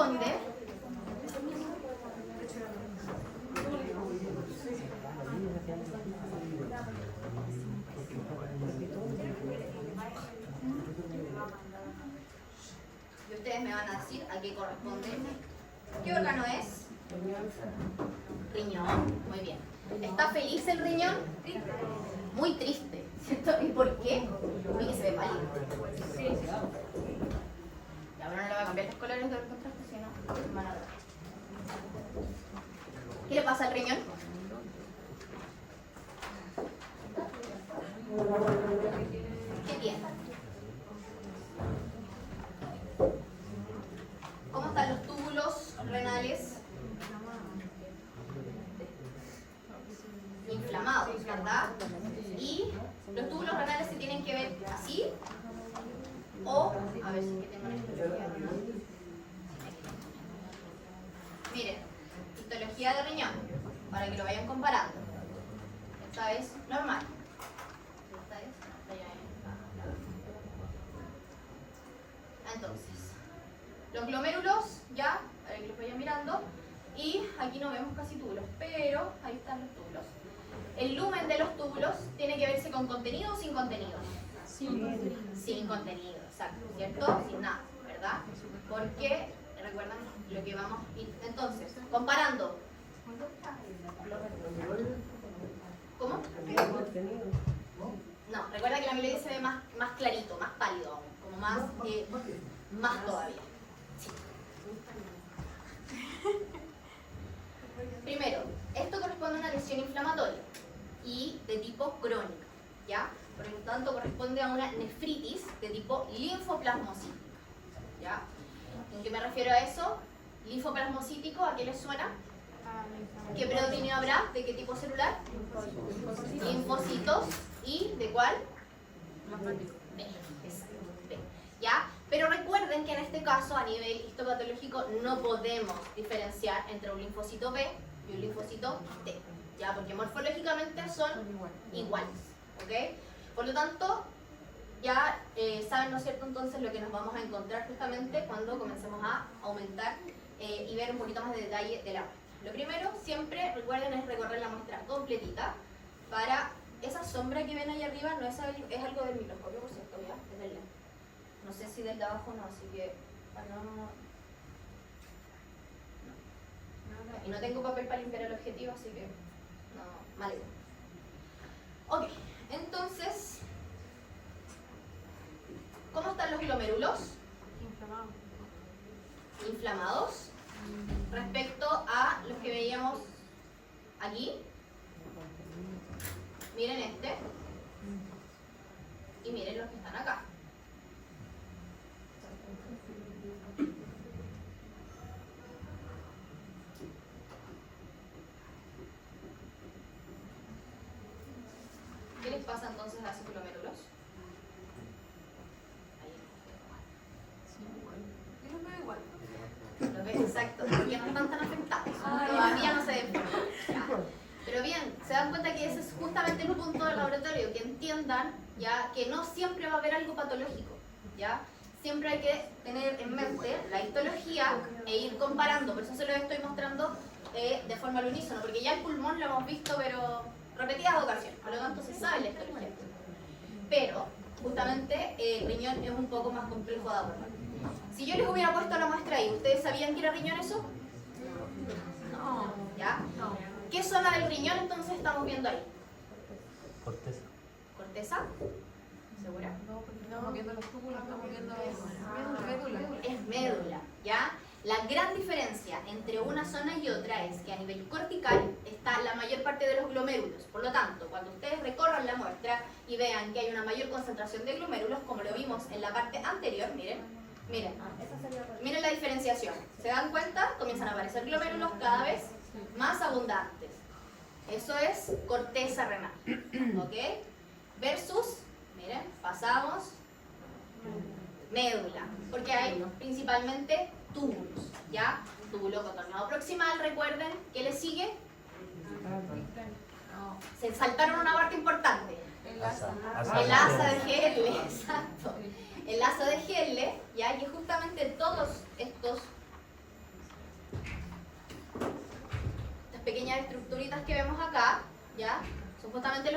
corresponde y ustedes me van a decir a qué corresponde. ¿Qué órgano es? Riñón. Muy bien. ¿Está feliz el riñón? Muy triste, ¿cierto? ¿Y por qué? Porque se ve pálido. Ya, bueno, no le voy a cambiar los colores del contraste, si no, me van a dar. ¿Qué le pasa al riñón? ¿Qué tiene? ¿Cómo están los túbulos renales? Inflamados, ¿verdad? Y los túbulos renales se tienen que ver así o, a ver si tengo una histología. Miren, histología de riñón, para que lo vayan comparando. Esta es normal. Esta es entonces, los glomérulos ya, para que los vayan mirando, y aquí no vemos casi túbulos, pero ahí están los túbulos. El lumen de los túbulos tiene que verse con contenido o sin contenido. Sin contenido, exacto, ¿cierto? Sin nada, ¿verdad? Porque, recuerdan lo que vamos a ir. Entonces, comparando. ¿Cómo? No, recuerda que la amiloide se ve más clarito, más pálido aún, como más todavía. Sí. Primero, esto corresponde a una lesión inflamatoria y de tipo crónica, ¿ya? Por lo tanto, corresponde a una nefritis de tipo linfoplasmocítico, ¿ya? ¿En qué me refiero a eso? Linfoplasmocítico, ¿a qué les suena? ¿Qué predominio habrá? ¿De qué tipo celular? Linfocitos. ¿Y de cuál? B. Exacto, B. ¿Ya? Pero recuerden que en este caso, a nivel histopatológico, no podemos diferenciar entre un linfocito B y un linfocito T, ¿ya? Porque morfológicamente son iguales, ¿ok? Por lo tanto, ya saben, ¿no es cierto?, entonces lo que nos vamos a encontrar justamente cuando comencemos a aumentar y ver un poquito más de detalle de la muestra. Lo primero, siempre recuerden, es recorrer la muestra completita para esa sombra que ven ahí arriba, no es algo del microscopio, por cierto, ¿ya? Es del lente. No sé si del de abajo no, así que para no. Y no tengo papel para limpiar el objetivo, así que no, mal. Ok, entonces, ¿cómo están los glomérulos? Inflamados. Respecto a los que veíamos aquí, miren este y miren los que están acá. ¿Qué les pasa entonces a esos glomérulos? Exacto, porque no están tan afectados, todavía no se ven. Pero bien, se dan cuenta que ese es justamente el punto del laboratorio, que entiendan ya que no siempre va a haber algo patológico, ya siempre hay que tener en mente la histología e ir comparando. Por eso se los estoy mostrando de forma al unísono, porque ya el pulmón lo hemos visto pero repetidas ocasiones, por lo tanto se sabe la histología, pero justamente el riñón es un poco más complejo de abordar. Si yo les hubiera puesto la muestra ahí, ¿ustedes sabían que era riñón eso? No. ¿Ya? No. ¿Qué zona del riñón entonces estamos viendo ahí? Corteza. ¿Corteza? ¿Segura? No, porque estamos viendo los túbulos, estamos viendo médula. Es médula, ¿ya? La gran diferencia entre una zona y otra es que a nivel cortical está la mayor parte de los glomérulos. Por lo tanto, cuando ustedes recorran la muestra y vean que hay una mayor concentración de glomérulos, como lo vimos en la parte anterior, miren la diferenciación. ¿Se dan cuenta? Comienzan a aparecer glomérulos cada vez más abundantes. Eso es corteza renal, ¿ok? Versus, miren, pasamos médula, porque hay principalmente túbulos, ¿ya? Túbulo contorneado proximal, recuerden, ¿qué le sigue? Se saltaron una parte importante. El asa de Gelle, exacto. El asa de Gelle, ya que justamente todos estos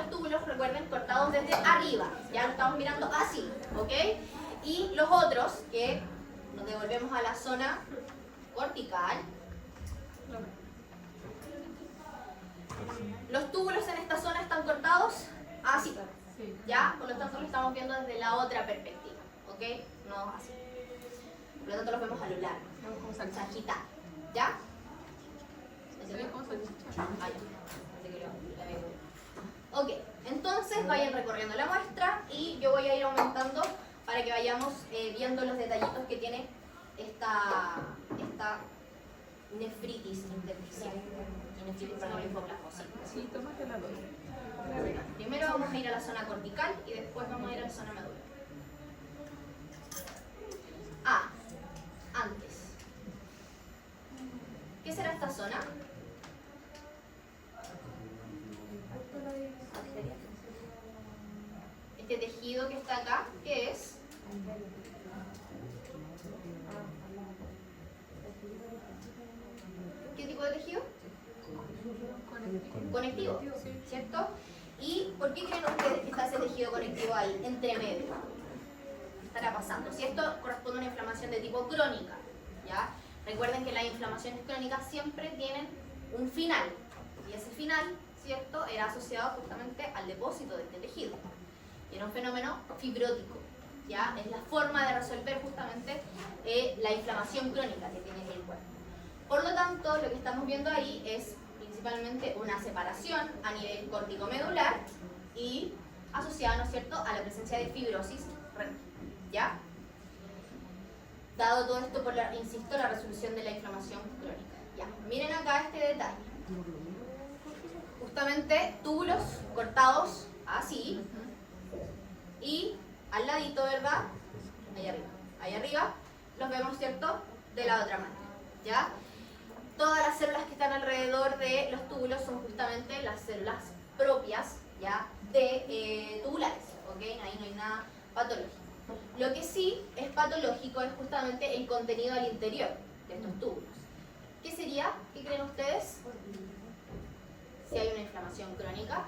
los túbulos, recuerden, cortados desde arriba. Ya lo estamos mirando así, ¿ok? Y los otros, que nos devolvemos a la zona cortical. Los túbulos en esta zona están cortados así. ¿Ya? Por lo tanto, lo estamos viendo desde la otra perspectiva, ¿ok? No así. Por lo tanto, los vemos a lo largo. Salchita. ¿Ya? Ok, entonces vayan recorriendo la muestra y yo voy a ir aumentando para que vayamos viendo los detallitos que tiene esta nefritis intersticial. Nefritis para linfoplasmosis. Sí, tómate la doy. Primero vamos a ir a la zona cortical y después vamos a ir a la zona medular. Antes. ¿Qué será esta zona? Este tejido que está acá, ¿qué es? ¿Qué tipo de tejido? Conectivo, ¿cierto? ¿Y por qué creen ustedes que está ese tejido conectivo ahí, entre medio? ¿Qué estará pasando? Si esto corresponde a una inflamación de tipo crónica, ¿ya? Recuerden que las inflamaciones crónicas siempre tienen un final, y ese final, ¿cierto?, era asociado justamente al depósito de este tejido. Y era un fenómeno fibrótico, ¿ya? Es la forma de resolver justamente la inflamación crónica que tiene el cuerpo. Por lo tanto, lo que estamos viendo ahí es principalmente una separación a nivel córtico-medular y asociada, ¿no es cierto?, a la presencia de fibrosis renal, ¿ya? Dado todo esto por, insisto, la resolución de la inflamación crónica. Ya, miren acá este detalle. Justamente túbulos cortados así y al ladito, ¿verdad? Ahí arriba los vemos, ¿cierto?, de la otra manera, ¿ya? Todas las células que están alrededor de los túbulos son justamente las células propias, ¿ya?, de tubulares, ¿ok? Ahí no hay nada patológico. Lo que sí es patológico es justamente el contenido al interior de estos túbulos. ¿Qué sería? ¿Qué creen ustedes? Si hay una inflamación crónica.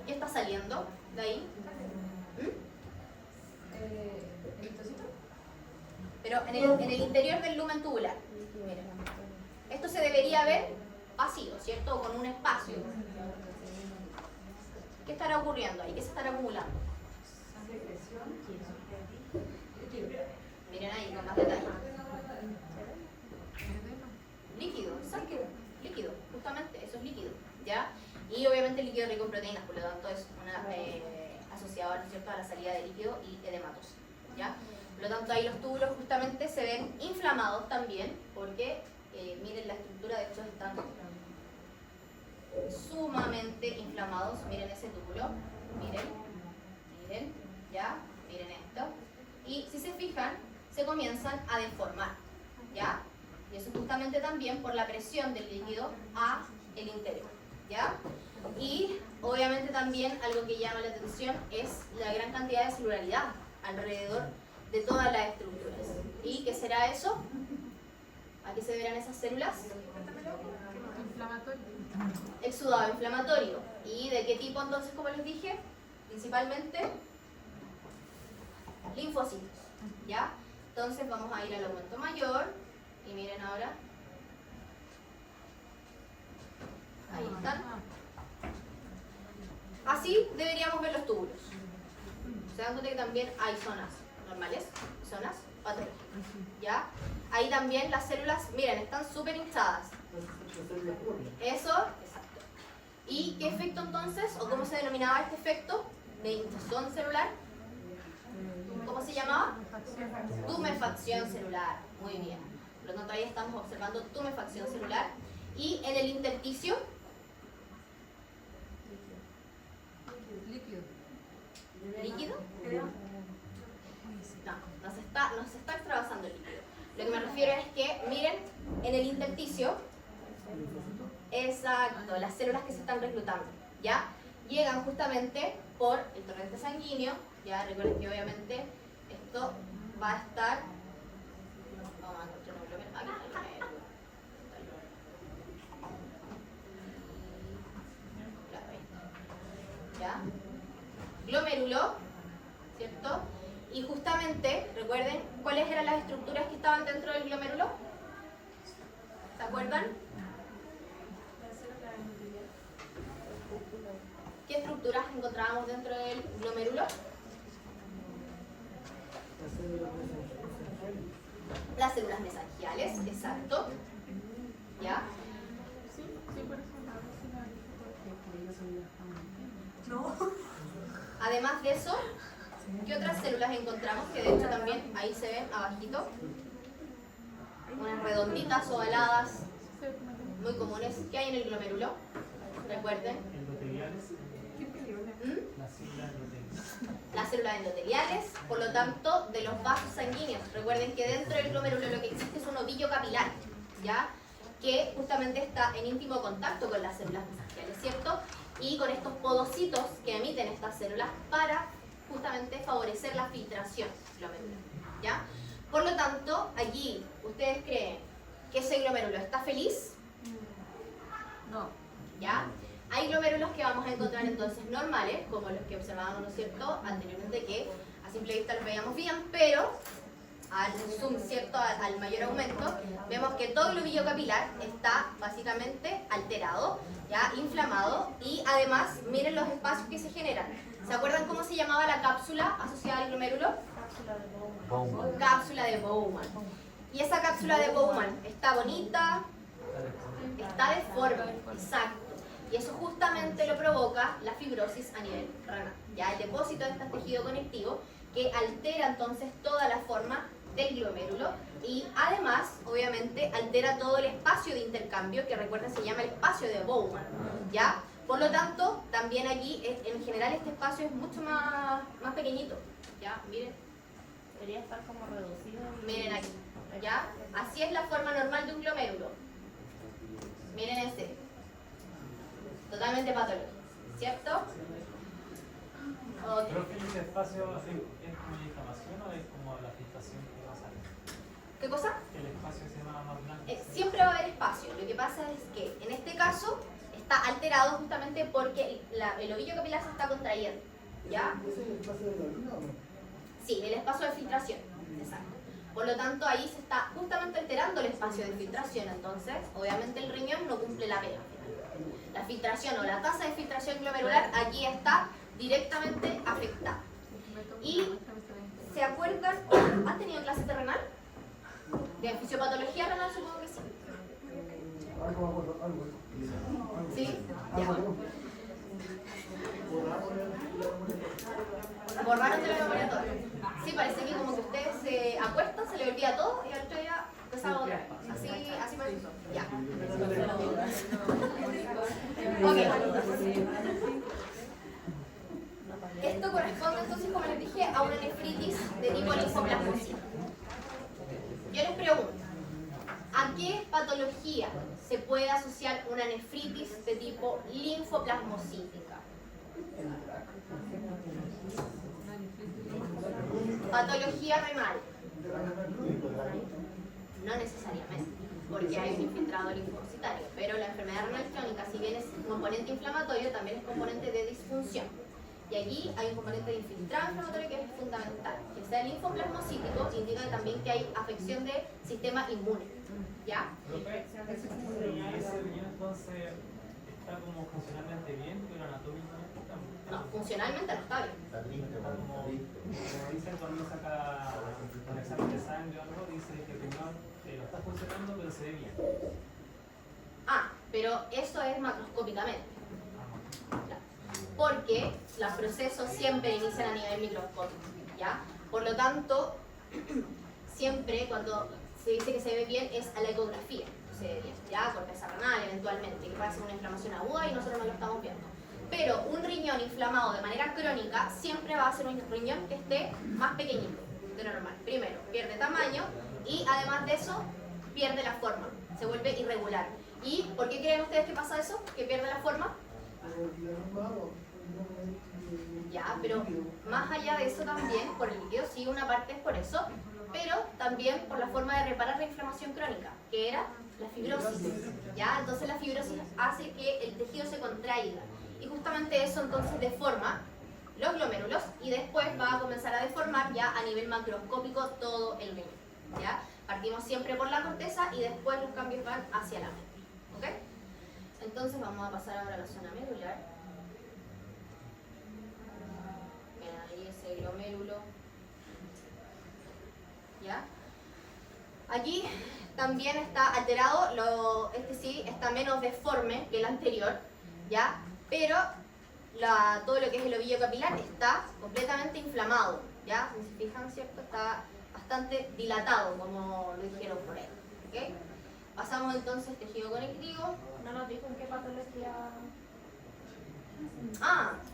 ¿Qué está saliendo de ahí? Pero en el interior del lumen tubular. Miren. Esto se debería ver vacío, ¿cierto? Con un espacio. ¿Qué estará ocurriendo ahí? ¿Qué se estará acumulando? Miren ahí con más detalle. Líquido, exacto. Líquido, justamente, eso es líquido, ¿ya? Y obviamente líquido rico en proteínas, por lo tanto es una asociador, ¿no es cierto?, a la salida de líquido y edematosis, ¿ya? Por lo tanto ahí los túbulos justamente se ven inflamados también, porque miren la estructura, de hecho están sumamente inflamados. Miren ese túbulo, miren, ¿ya? Miren esto. Y si se fijan, se comienzan a deformar, ¿ya? Y eso justamente también por la presión del líquido a el interior, ¿ya? Y obviamente también algo que llama la atención es la gran cantidad de celularidad alrededor de todas las estructuras. ¿Y qué será eso? ¿A qué se verán esas células? Inflamatorio. Exudado inflamatorio. ¿Y de qué tipo entonces, como les dije? Principalmente linfocitos, ¿ya? Entonces vamos a ir al aumento mayor y miren ahora. Ahí están. Así deberíamos ver los túbulos. Se dan cuenta que también hay zonas normales, zonas patológicas, ¿ya? Ahí también las células, miren, están súper hinchadas. Eso, exacto. ¿Y qué efecto entonces, o cómo se denominaba este efecto de hinchazón celular? ¿Cómo se llamaba? Tumefacción celular. Muy bien. Por lo tanto, ahí estamos observando tumefacción celular. Y en el intersticio, ¿líquido? No se está extravasando el líquido. Lo que me refiero es que, miren, en el intersticio, exacto, las células que se están reclutando, ¿ya? Llegan justamente por el torrente sanguíneo, ya recuerden que obviamente esto va a estar, vamos a encontrar un volumen, aquí, Y justamente, recuerden, ¿cuáles eran las estructuras que estaban dentro del glomérulo? ¿Se acuerdan? ¿Qué estructuras encontrábamos dentro del glomérulo? Las células mesangiales, exacto. ¿Ya? Además de eso, ¿qué otras células encontramos? Que de hecho también ahí se ven abajito. Unas redonditas ovaladas, muy comunes. ¿Qué hay en el glomérulo? Recuerden. Endoteliales. ¿Mm? Las células endoteliales. Las células endoteliales, por lo tanto, de los vasos sanguíneos. Recuerden que dentro del glomérulo lo que existe es un ovillo capilar, ¿ya? Que justamente está en íntimo contacto con las células mesangiales, ¿cierto? Y con estos podocitos que emiten estas células para justamente favorecer la filtración glomerular, ¿ya? Por lo tanto, allí, ¿ustedes creen que ese glomérulo está feliz? No. ¿Ya? Hay glomérulos que vamos a encontrar entonces normales, como los que observábamos, ¿no es cierto?, anteriormente, que a simple vista los veíamos bien, pero al zoom, ¿cierto?, al mayor aumento, vemos que todo el ovillo capilar está básicamente alterado, ya inflamado, y además miren los espacios que se generan. ¿Se acuerdan cómo se llamaba la cápsula asociada al glomérulo? Bowman. Cápsula de Bowman. Y esa cápsula de Bowman está bonita, está deforme, exacto. Y eso justamente lo provoca la fibrosis a nivel renal. Ya el depósito de este tejido conectivo que altera entonces toda la forma del glomérulo y además, obviamente, altera todo el espacio de intercambio que recuerden se llama el espacio de Bowman. ¿Ya? Por lo tanto, también aquí, en general, este espacio es mucho más pequeñito. ¿Ya? Miren. Debería estar como reducido. Miren aquí. ¿Ya? Así es la forma normal de un glomérulo. Miren ese. Totalmente patológico, ¿cierto? Ok. ¿Pero que ese espacio es como la inflamación o es como la filtración que va a salir? ¿Qué cosa? Que el espacio se llama más blanco. Siempre va a haber espacio. Lo que pasa es que en este caso está alterado justamente porque el ovillo capilar se está contrayendo. ¿Ya? ¿Es el espacio de la orina o no? Sí, el espacio de filtración. Exacto. Por lo tanto, ahí se está justamente alterando el espacio de filtración. Entonces, obviamente el riñón no cumple la pega. La filtración o la tasa de filtración glomerular aquí está directamente afectada. ¿Y se acuerdan? ¿Han tenido clases de renal? ¿De fisiopatología renal? Supongo que sí. Algo me acuerdo, algo. ¿Sí? Algo, Ya. algo. Borraron de la memoria todo. Sí, parece que como que ustedes se acuestan, se les olvida todo y al otro día empezaba otra vez. Así me hizo. Ya. Ok. Esto corresponde entonces, como les dije, a una nefritis de tipo linfoplasmocítica. Yo les pregunto, ¿a qué patología se puede asociar una nefritis de tipo linfoplasmocítica? Patología renal. No necesariamente, porque hay un infiltrado linfocitario, pero la enfermedad renal crónica, si bien es un componente inflamatorio, también es componente de disfunción. Y aquí hay un componente de infiltrado inflamatorio que es fundamental. Que sea linfoplasmocítico indica también que hay afección del sistema inmune. ¿Ya? Y ese riñón entonces está como funcionalmente bien, pero anatómicamente está mal. No, funcionalmente no está bien. Está como dicen cuando uno saca un examen de sangre o algo, dice que el riñón no está funcionando, pero se ve bien. Ah, pero eso es macroscópicamente. Claro. Porque los procesos siempre inician a nivel microscópico, ¿ya? Por lo tanto, siempre cuando se dice que se ve bien es a la ecografía, se ve bien, ¿ya? Corteza renal eventualmente, que puede ser una inflamación aguda y nosotros no lo estamos viendo. Pero un riñón inflamado de manera crónica siempre va a ser un riñón que esté más pequeñito de lo normal. Primero, pierde tamaño y además de eso, pierde la forma, se vuelve irregular. ¿Y por qué creen ustedes que pasa eso? ¿Que pierde la forma? Ya, pero más allá de eso también, por el líquido, sí, una parte es por eso, pero también por la forma de reparar la inflamación crónica, que era la fibrosis, ¿ya? Entonces la fibrosis hace que el tejido se contraiga, y justamente eso entonces deforma los glomérulos y después va a comenzar a deformar ya a nivel macroscópico todo el riñón. ¿Ya? Partimos siempre por la corteza y después los cambios van hacia la médula. ¿Ok? Entonces vamos a pasar ahora a la zona medular. Miren ahí ese glomérulo. ¿Ya? Aquí también está alterado, este sí está menos deforme que el anterior, ¿ya? Pero todo lo que es el ovillo capilar está completamente inflamado, ¿ya? Si se fijan, ¿cierto? Está bastante dilatado, como lo dijeron por ahí, ¿ok? Pasamos entonces al tejido conectivo. No nos dijo en qué patología. Ah, es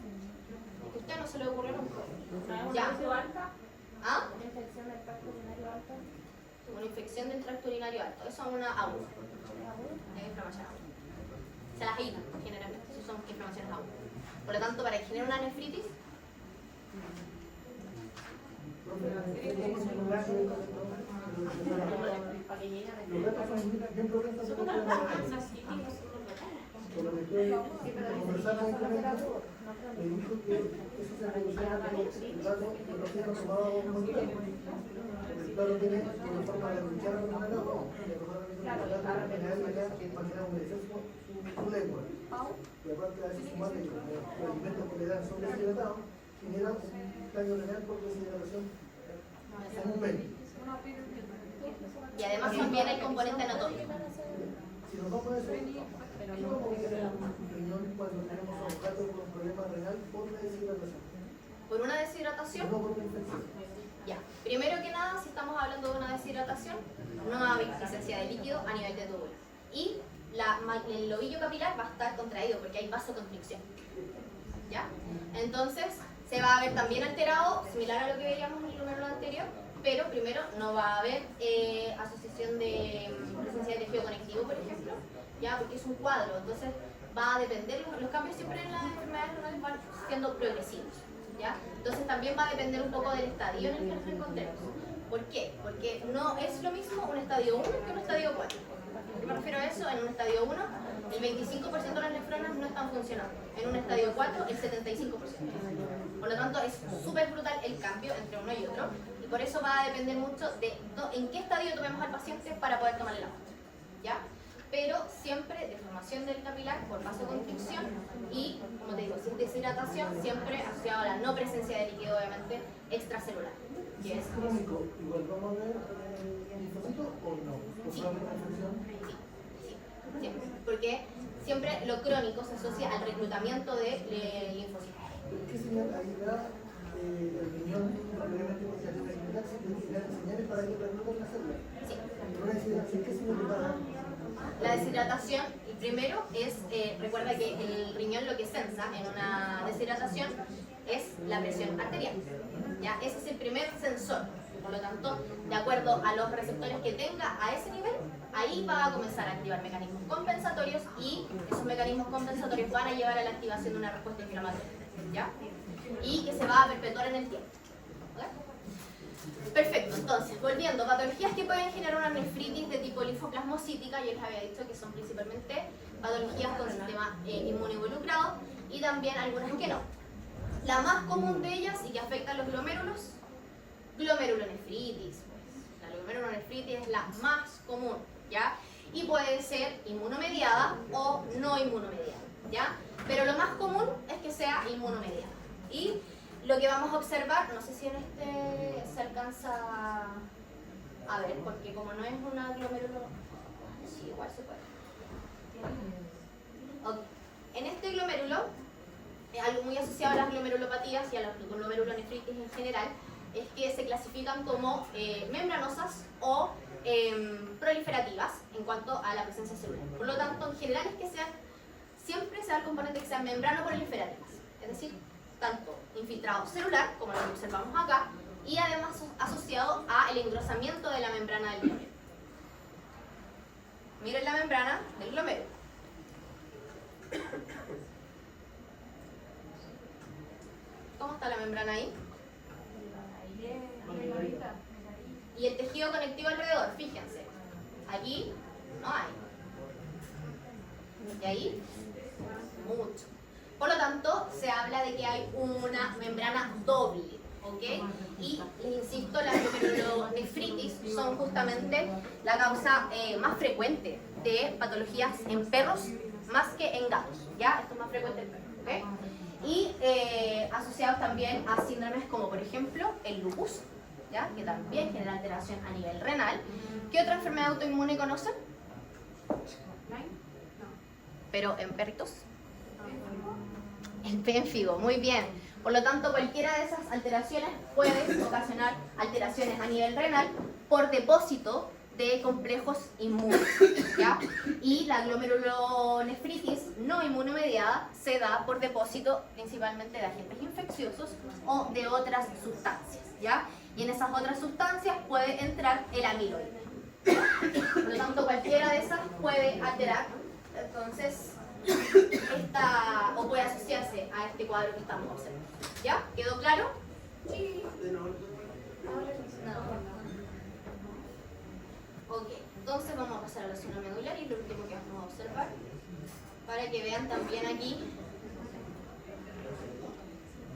que a usted no se le ocurrió nunca. ¿Sabemos Ya. si es alta? ¿Ah? ¿Una infección del tracto urinario alta? Una infección del tracto urinario alto. Eso es una aguda. Es inflamación aguda. Se las agitan, generalmente. Eso son inflamaciones agudas. Por lo tanto, para que genere una nefritis, Para que llegue a la Los gatos son bien propensos a tener problemas. Por lo que estoy conversando con el gato, me dijo que eso se reducía cuando el gato que lo tiene tomado muy bien. El gato tiene una forma de luchar con el gato, de tomar el gato, de manera humedecer su lengua. Y aparte a veces sumarle que los alimentos que le dan son deshidratados, genera un daño renal por deshidratación comúnmente. y además también hay componente anatómico. Si nos vamos a eso, ¿qué vamos a hacer en un riñón cuando tenemos a un gato con problema renal por la deshidratación? Por una deshidratación, No por una infección. ya. Primero que nada, si estamos hablando de una deshidratación, no va a haber presencia de líquido a nivel de túbulo. Y el ovillo capilar va a estar contraído porque hay vasoconstricción. ¿Ya? Entonces, se va a ver también alterado, similar a lo que veíamos en el glomérulo anterior, pero primero no va a haber asociación de presencia de tejido conectivo, por ejemplo, ¿ya? Porque es un cuadro, entonces va a depender, los cambios siempre en las enfermedades renales van siendo progresivos, ¿ya? Entonces también va a depender un poco del estadio en el que nos encontremos. ¿Por qué? Porque no es lo mismo un estadio 1 que un estadio 4. ¿A qué me refiero a eso? En un estadio 1, el 25% de las nefronas no están funcionando. En un estadio 4, el 75%. Por lo tanto, es súper brutal el cambio entre uno y otro. Y por eso va a depender mucho de en qué estadio tomemos al paciente para poder tomarle la muestra. ¿Ya? Pero siempre deformación del capilar por vasoconstricción y, como te digo, sin deshidratación, siempre asociado a la no presencia de líquido, obviamente, extracelular. Si Que es crónico, igual vamos a ver linfocitos o no. ¿O Sí. solamente infección? Sí, porque siempre lo crónico se asocia al reclutamiento de linfocitos. ¿Qué señal ahí da el riñón probablemente porque hay una sintaxis de señales para que recluten la célula? Sí. Pero una deshidratación, ¿qué señal le va a dar? La deshidratación, el primero es, recuerda que el riñón lo que sensa en una deshidratación es la presión arterial. ¿Ya? Ese es el primer sensor. Por lo tanto, de acuerdo a los receptores que tenga a ese nivel, ahí va a comenzar a activar mecanismos compensatorios y esos mecanismos compensatorios van a llevar a la activación de una respuesta inflamatoria. ¿Ya? Y que se va a perpetuar en el tiempo. ¿Ok? Perfecto, entonces, volviendo, patologías que pueden generar una nefritis de tipo linfoplasmocítica, yo les había dicho que son principalmente patologías con sistema inmune involucrado y también algunas que no. La más común de ellas y que afecta a los glomérulos, glomerulonefritis. La glomerulonefritis es la más común, ¿ya? Y puede ser inmunomediada o no inmunomediada, ¿ya? Pero lo más común es que sea inmunomediada. Y lo que vamos a observar, no sé si en este se alcanza a ver, porque como no es una glomérulo, sí, igual se puede. Ok. En este glomérulo, algo muy asociado a las glomerulopatías y a las glomerulonefritis en general, es que se clasifican como membranosas o proliferativas en cuanto a la presencia celular. Por lo tanto, en general es que siempre sea el componente que sean membrano-proliferativas, es decir, tanto infiltrado celular, como lo que observamos acá, y además asociado al engrosamiento de la membrana del glomérulo. Miren la membrana del glomérulo. ¿Cómo está la membrana ahí? Y el tejido conectivo alrededor, fíjense. Aquí no hay. Y ahí, mucho. Por lo tanto, se habla de que hay una membrana doble, ¿ok? Y les insisto, las glomerulonefritis son justamente la causa más frecuente de patologías en perros más que en gatos, ¿ya? Esto es más frecuente en perros, ¿ok? Y asociados también a síndromes como, por ejemplo, el lupus, ¿ya? Que también genera alteración a nivel renal. ¿Qué otra enfermedad autoinmune conocen? Pero en perritos. El pénfigo, muy bien. Por lo tanto, cualquiera de esas alteraciones puede ocasionar alteraciones a nivel renal por depósito de complejos inmunes, ¿ya? Y la glomerulonefritis no inmunomediada se da por depósito principalmente de agentes infecciosos o de otras sustancias, ¿ya? Y en esas otras sustancias puede entrar el amiloide. Por lo tanto, cualquiera de esas puede alterar, entonces, o puede asociarse a este cuadro que estamos observando. ¿Ya? ¿Quedó claro? Sí. No. Ok, entonces vamos a pasar a la zona medular y lo último que vamos a observar, para que vean también aquí.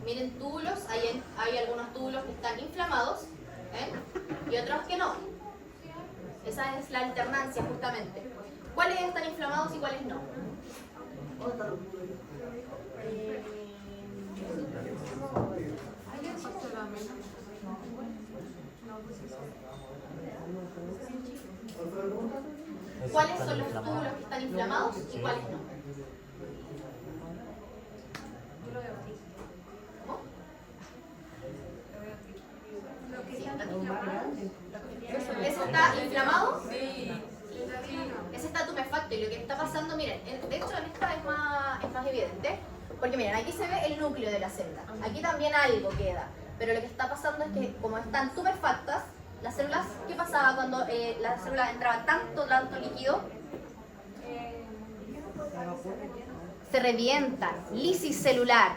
Miren túbulos, hay algunos túbulos que están inflamados, ¿eh? Y otros que no. Esa es la alternancia justamente. ¿Cuáles están inflamados y cuáles no? ¿Cuáles son los túbulos que están inflamados y cuáles no? ¿Cómo? ¿Ese está inflamado? Ese está tumefacto y lo que está pasando, miren, de hecho en esta es más evidente, porque miren, aquí se ve el núcleo de la célula, aquí también algo queda, pero lo que está pasando es que como están tumefactas, las células, ¿qué pasaba cuando la célula entraba tanto líquido? Se revientan, lisis celular.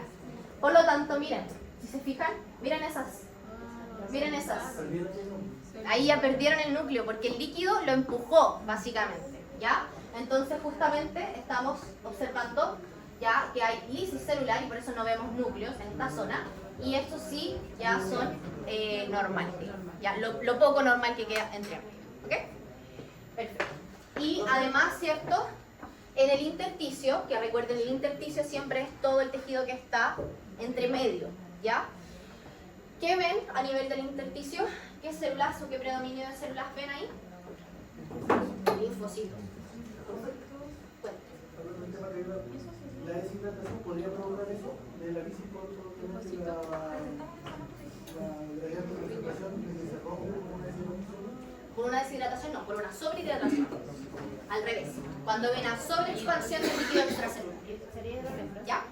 Por lo tanto, miren, si se fijan, miren esas. Ahí ya perdieron el núcleo porque el líquido lo empujó, básicamente, ¿ya? Entonces, justamente, estamos observando ya que hay lisis celular y por eso no vemos núcleos en esta zona. Y estos sí ya son normales, ya lo poco normal que queda entre ambos, ¿ok? Perfecto. Y además, ¿cierto? En el intersticio, que recuerden, el intersticio siempre es todo el tejido que está entre medio, ¿ya? ¿Qué ven a nivel del intersticio? ¿Qué células o qué predominio de células ven ahí? Linfocitos. ¿La deshidratación podría provocar eso? ¿De la lisis por por una deshidratación? No, por una sobrehidratación. Al revés. Cuando ven a sobreexpansión del líquido extracelular. ¿Ya?